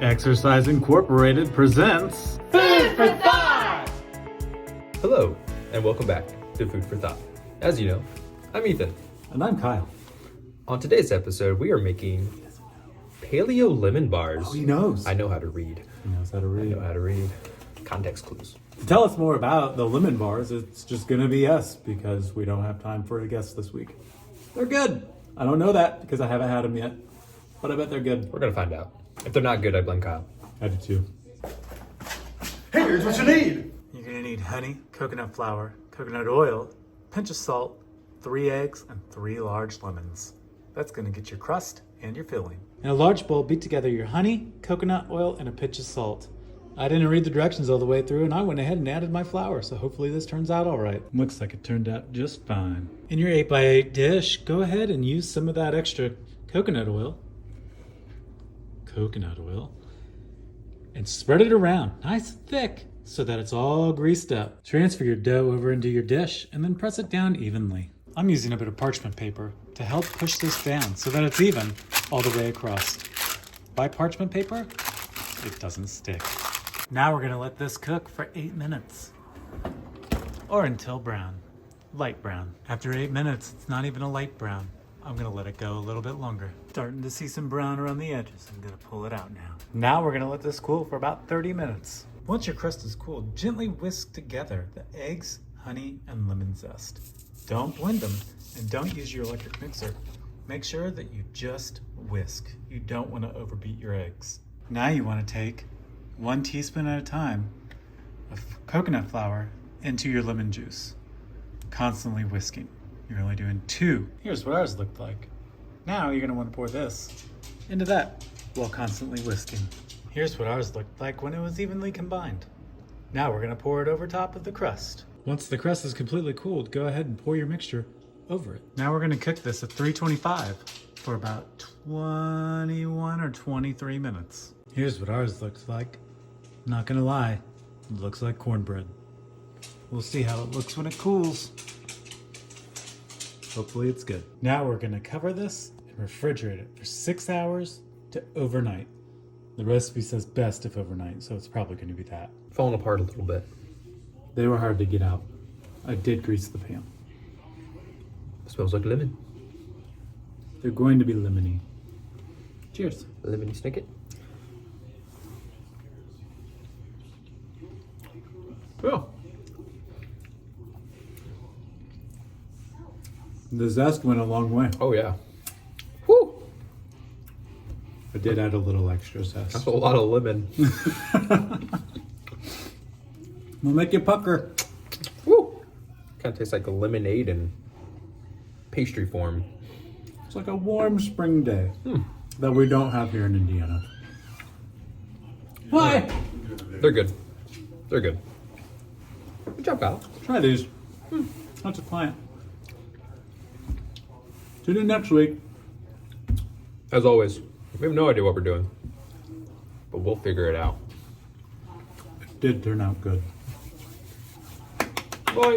Exercise Incorporated presents Food for Thought! Hello, and welcome back to Food for Thought. As you know, I'm Ethan. And I'm Kyle. On today's episode, we are making paleo lemon bars. Oh, he knows. I know how to read. He knows how to read. I know how to read. Context clues. To tell us more about the lemon bars, it's just going to be us because we don't have time for a guest this week. They're good. I don't know that because I haven't had them yet, but I bet they're good. We're going to find out. If they're not good, I blame Kyle. I do too. Hey, here's what you need! You're going to need honey, coconut flour, coconut oil, pinch of salt, 3 eggs, and 3 large lemons. That's going to get your crust and your filling. In a large bowl, beat together your honey, coconut oil, and a pinch of salt. I didn't read the directions all the way through, and I went ahead and added my flour, so hopefully this turns out all right. Looks like it turned out just fine. In your 8x8 dish, go ahead and use some of that extra coconut oil, and spread it around nice and thick so that it's all greased up. Transfer your dough over into your dish and then press it down evenly. I'm using a bit of parchment paper to help push this down so that it's even all the way across. By parchment paper, it doesn't stick. Now we're gonna let this cook for 8 minutes. Or until brown, light brown. After 8 minutes, it's not even a light brown. I'm gonna let it go a little bit longer. Starting to see some brown around the edges. I'm gonna pull it out now. Now we're gonna let this cool for about 30 minutes. Once your crust is cooled, gently whisk together the eggs, honey, and lemon zest. Don't blend them, and don't use your electric mixer. Make sure that you just whisk. You don't want to overbeat your eggs. Now you want to take 1 teaspoon at a time of coconut flour into your lemon juice, constantly whisking. You're only doing 2. Here's what ours looked like. Now you're going to want to pour this into that while constantly whisking. Here's what ours looked like when it was evenly combined. Now we're going to pour it over top of the crust. Once the crust is completely cooled, go ahead and pour your mixture over it. Now we're going to cook this at 325 for about 21 or 23 minutes. Here's what ours looks like. Not going to lie, it looks like cornbread. We'll see how it looks when it cools. Hopefully it's good. Now we're going to cover this and refrigerate it for 6 hours to overnight. The recipe says best if overnight, so it's probably going to be that. Falling apart a little bit. They were hard to get out. I did grease the pan. Smells like lemon. They're going to be lemony. Cheers. Lemony snicket. Oh. The zest went a long way. Oh, yeah. Woo! I did add a little extra zest. That's a lot of lemon. We'll make you pucker. Woo! Kind of tastes like a lemonade in pastry form. It's like a warm spring day that we don't have here in Indiana. Why? They're good. They're good. Good job, Kyle. Try these. That's a client. Tune in next week. As always, we have no idea what we're doing, but we'll figure it out. It did turn out good. Bye.